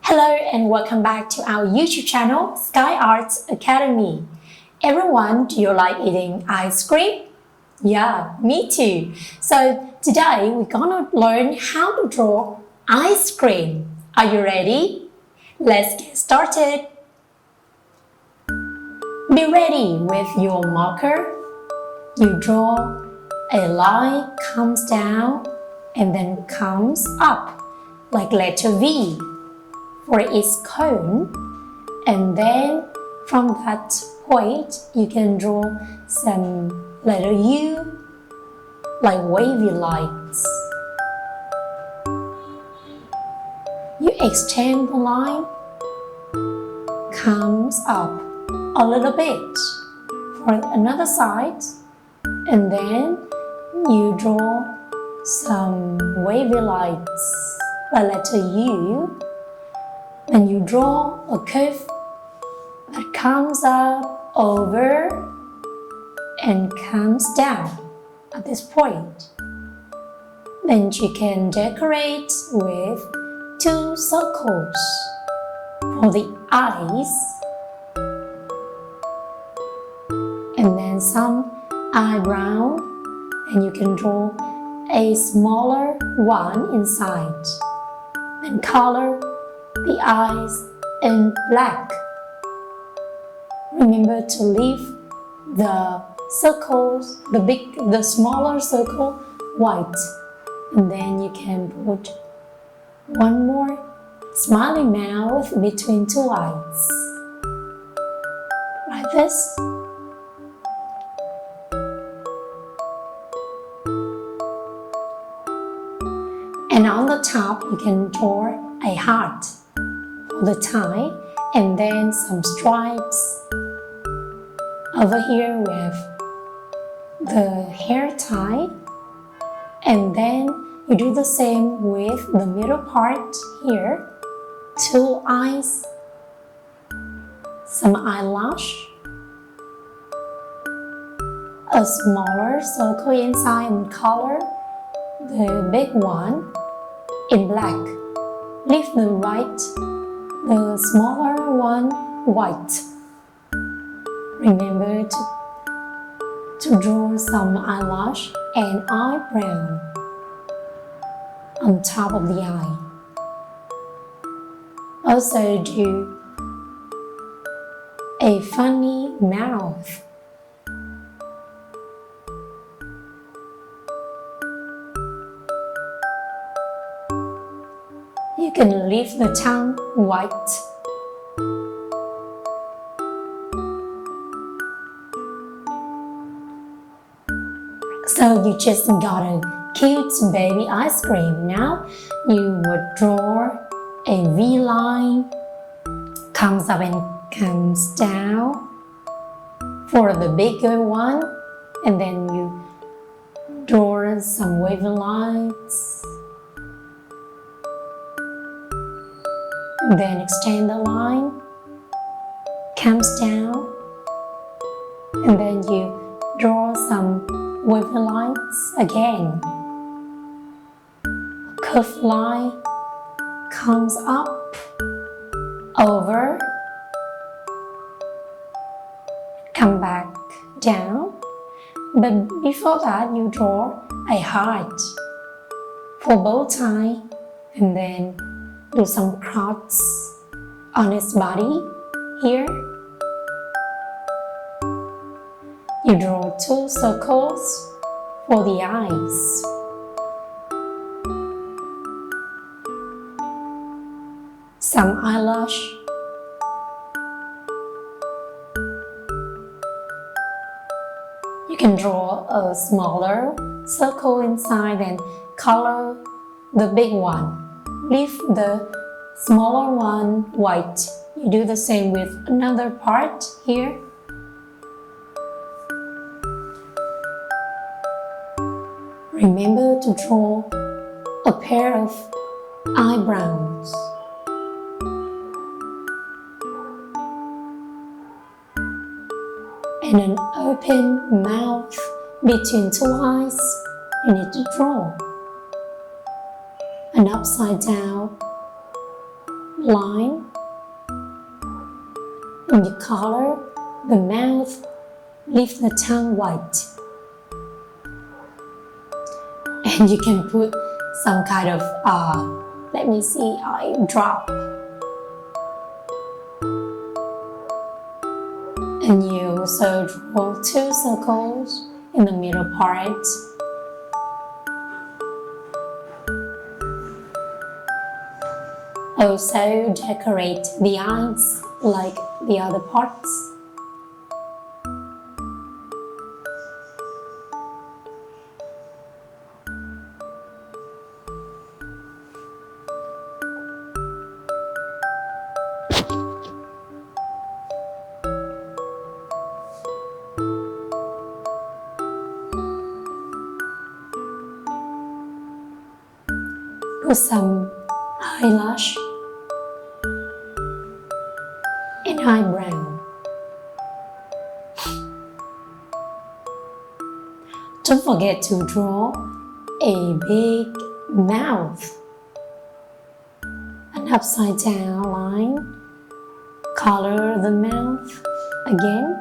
Hello and welcome back to our YouTube channel, Sky Arts Academy. Everyone, do you like eating ice cream? Yeah, me too. So today we're gonna learn how to draw ice cream. Are you ready? Let's get started. Be ready with your marker. You draw a line comes down and then comes up like letter V for its cone, and then from that point you can draw some letter U like wavy lines. You extend the line, comes up a little bit for another side, and then you draw some wavy lines by letter U. And you draw a curve that comes up, over, and comes down at this point. Then you can decorate with two circles for the eyes, and then some eyebrow, and you can draw a smaller one inside. Then color the eyes in black. Remember to leave the circles, the smaller circle white, and then you can put one more smiling mouth between two eyes, like this. And on the top you can draw a heart for the tie, and then some stripes. Over here we have the hair tie, and then you do the same with the middle part here, two eyes, some eyelash, a smaller circle inside, and color the big one in black. Leave the smaller one white. Remember to draw some eyelash and eyebrow on top of the eye. Also do a funny mouth. You can leave the tongue white. So you just got a cute baby ice cream. Now you would draw a V line, comes up and comes down for the bigger one, and then you draw some wavy lines. Then extend the line, comes down, and then you draw some wavy lines again. A curved line comes up, over, come back down. But before that you draw a heart for bow tie, and then do some cross on its body here. You draw two circles for the eyes. Some eyelash. You can draw a smaller circle inside and color the big one. Leave the smaller one white. You do the same with another part here. Remember to draw a pair of eyebrows. And an open mouth between two eyes. You need to draw an upside down line. And you color the mouth, leave the tongue white. And you can put some kind of, let me see, eye drop. And you also draw 2 circles in the middle part. Also decorate the eyes like the other parts. Put some eyelash and eyebrow. Don't forget to draw a big mouth, an upside down line. Color the mouth again.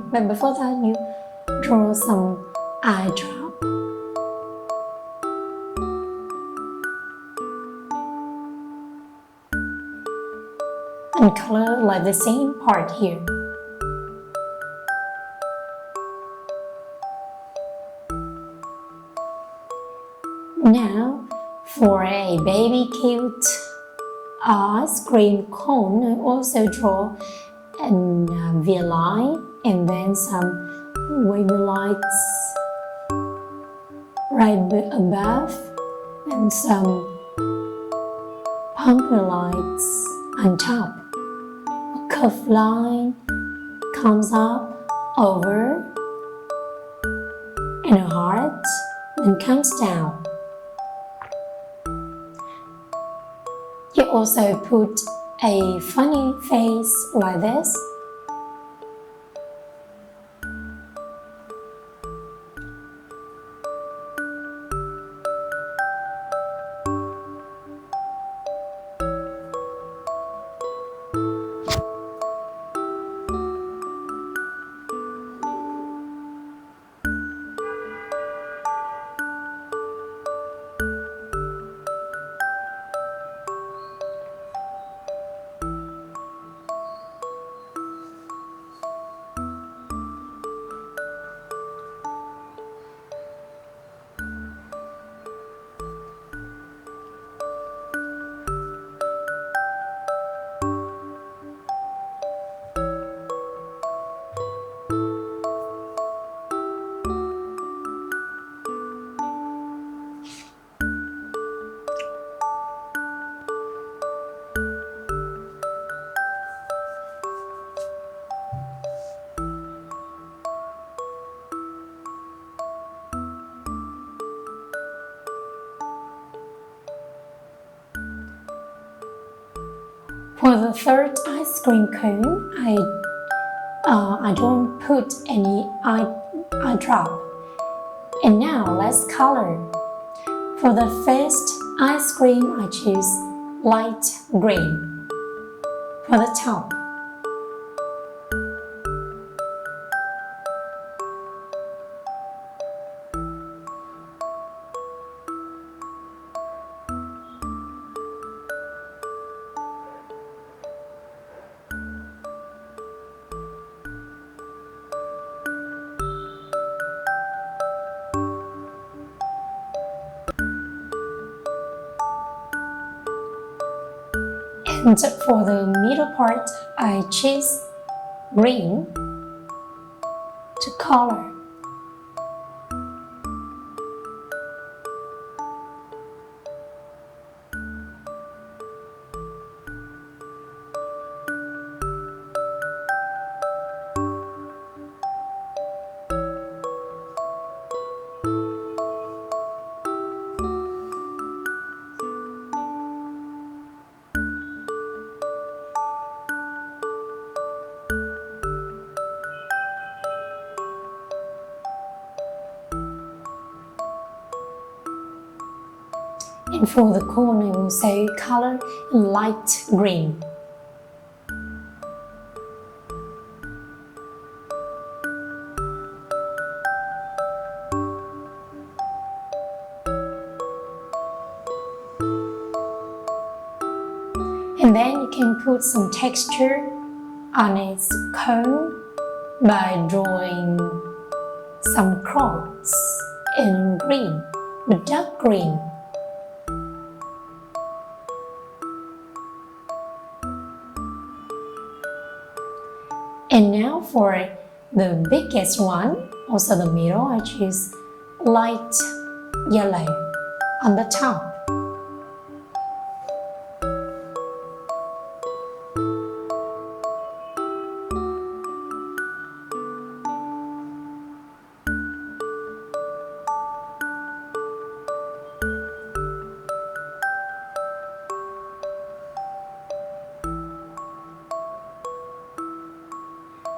But before that, you draw some eye drop. And color like the same part here. Now, for a baby cute ice cream cone, I also draw a V line and then some wavy lights right above and some pumpkin lights on top. A curved line comes up over and a heart then comes down. You also put a funny face like this. For the third ice cream cone, I don't put any eye drop. And now let's color. For the first ice cream, I choose light green for the top. And for the middle part, I choose green to color. And for the corner, we'll say color light green. And then you can put some texture on its cone by drawing some cross in green, with dark green. And now for the biggest one, also the middle, I choose light yellow on the top.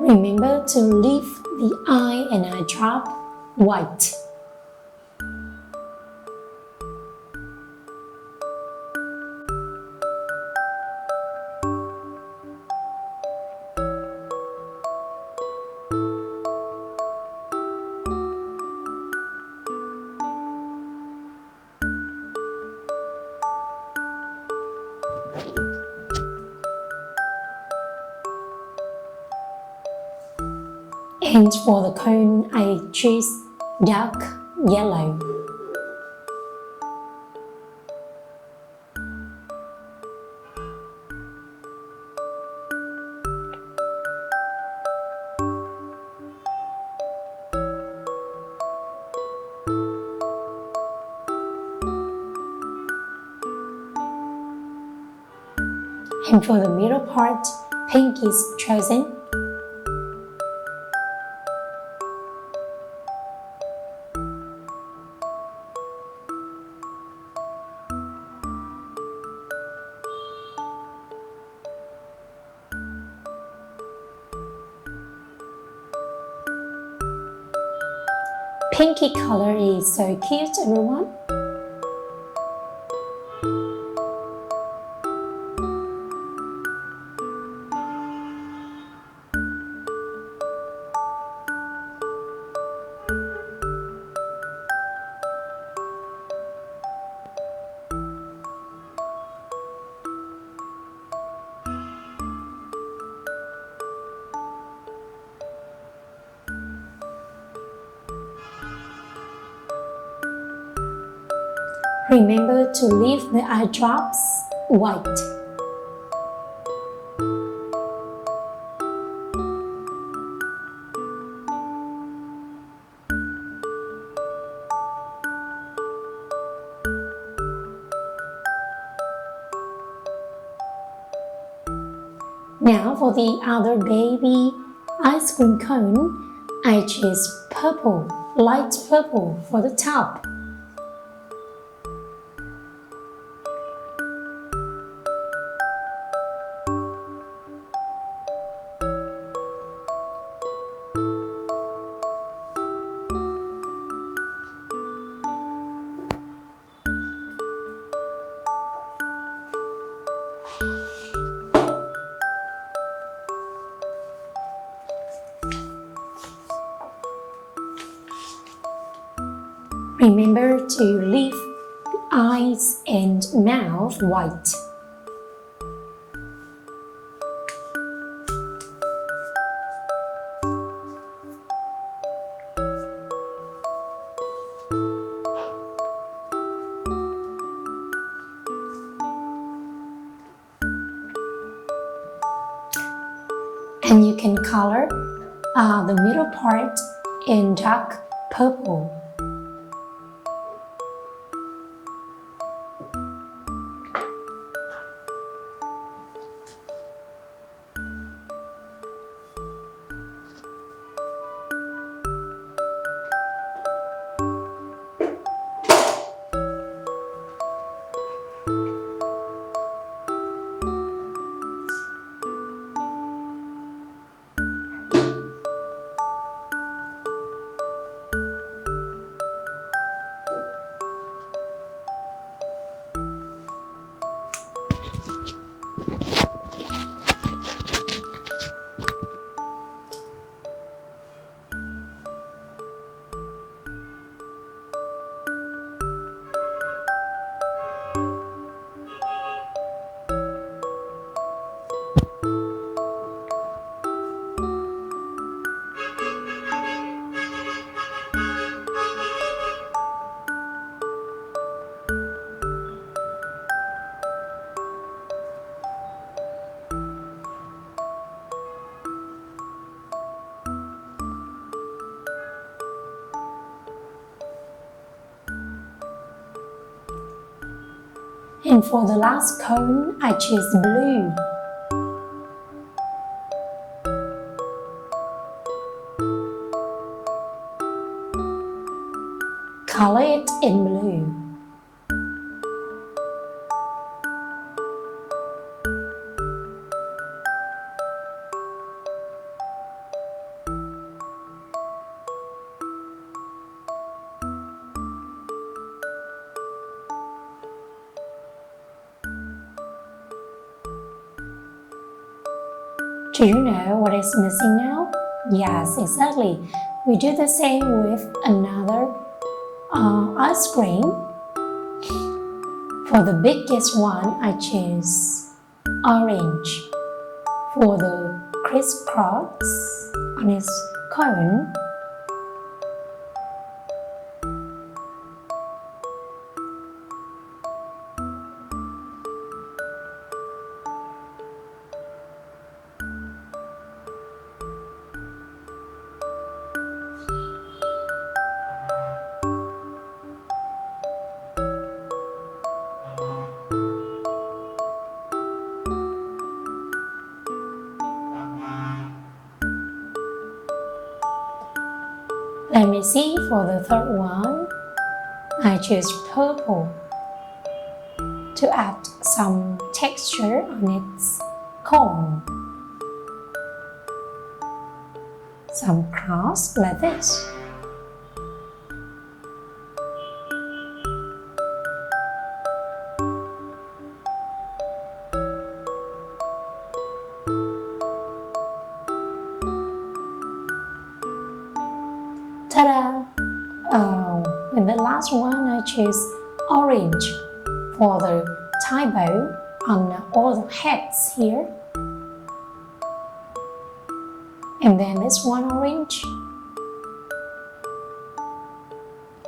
Remember to leave the eye and eye drop white. And for the cone, I choose dark yellow. And for the middle part, pink is chosen. Pinky color is so cute, everyone. Remember to leave the eye drops white. Now for the other baby ice cream cone, I choose purple, light purple for the top. Remember to leave the eyes and mouth white. And you can color the middle part in dark purple. And for the last cone, I choose blue. Color it in blue. Do you know what is missing now? Yes, exactly. We do the same with another ice cream. For the biggest one, I choose orange. For the crisscross on its cone, let me see for the third one. I choose purple to add some texture on its cone. Some cross like this. Ta-da! And the last one I choose orange for the tie bow on all the heads here. And then this one orange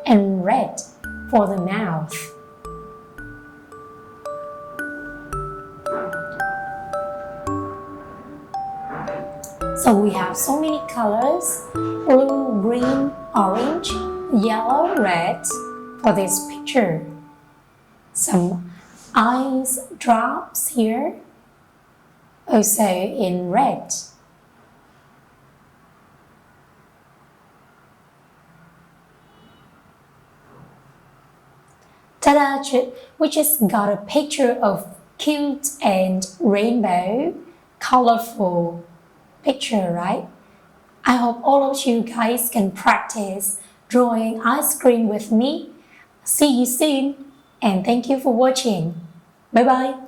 and red for the mouth. So we have so many colors: blue, green, orange, yellow, red for this picture. Some ice drops here, also in red. Ta-da! We just got a picture of cute and rainbow, colorful picture, right? I hope all of you guys can practice drawing ice cream with me. See you soon and thank you for watching. Bye bye.